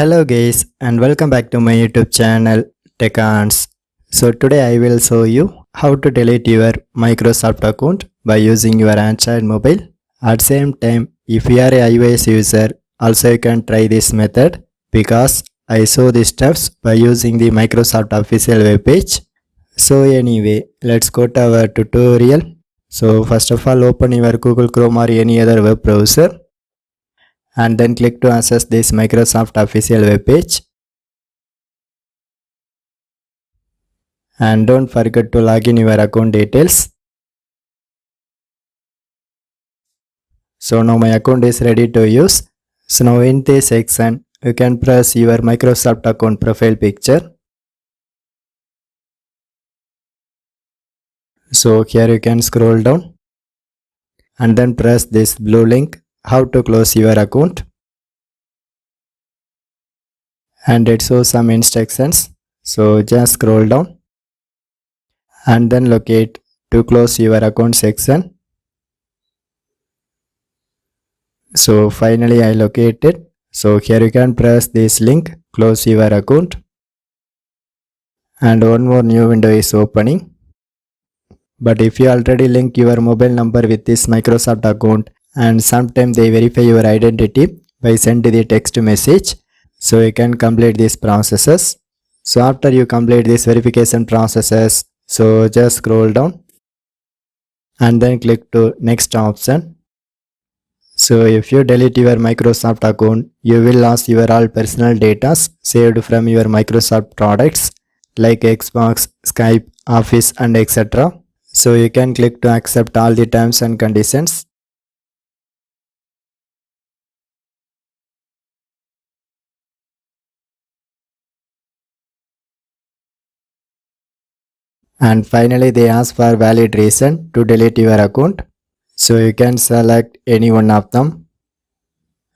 Hello guys and welcome back to my YouTube channel Tech Ants. So today I will show you how to delete your Microsoft account by using your Android mobile. At same time, if you are a iOS user, also you can try this method because I show the steps by using the Microsoft official web page. So anyway, let's go to our tutorial. So first of all, open your Google Chrome or any other web browser and then click to access this Microsoft official web page. And don't forget to log in your account details. So now my account is ready to use. So now in this section, you can press your Microsoft account profile picture. So here you can scroll down and then press this blue link, how to close your account. And it shows some instructions. So just scroll down and then locate to close your account section. So finally I located. So here you can press this link, close your account. And one more new window is opening. But if you already link your mobile number with this Microsoft account and sometimes they verify your identity by sending the text message, so you can complete these processes. So after you complete this verification processes, so just scroll down and then click to next option. So if you delete your Microsoft account, you will lose your all personal data saved from your Microsoft products like Xbox, Skype, Office and etc. So you can click to accept all the terms and conditions. And finally they ask for valid reason to delete your account. So you can select any one of them.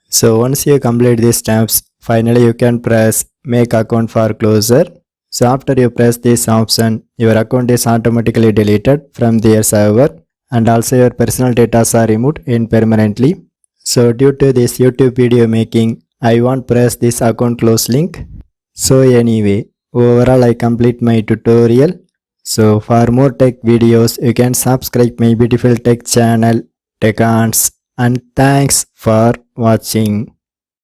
So once you complete these steps, finally you can press make account for closure. So after you press this option, your account is automatically deleted from their server and also your personal data are removed permanently. So due to this YouTube video making, I won't press this account close link. So anyway, overall I complete my tutorial. So for more tech videos, you can subscribe my beautiful tech channel Tech Ants, and thanks for watching.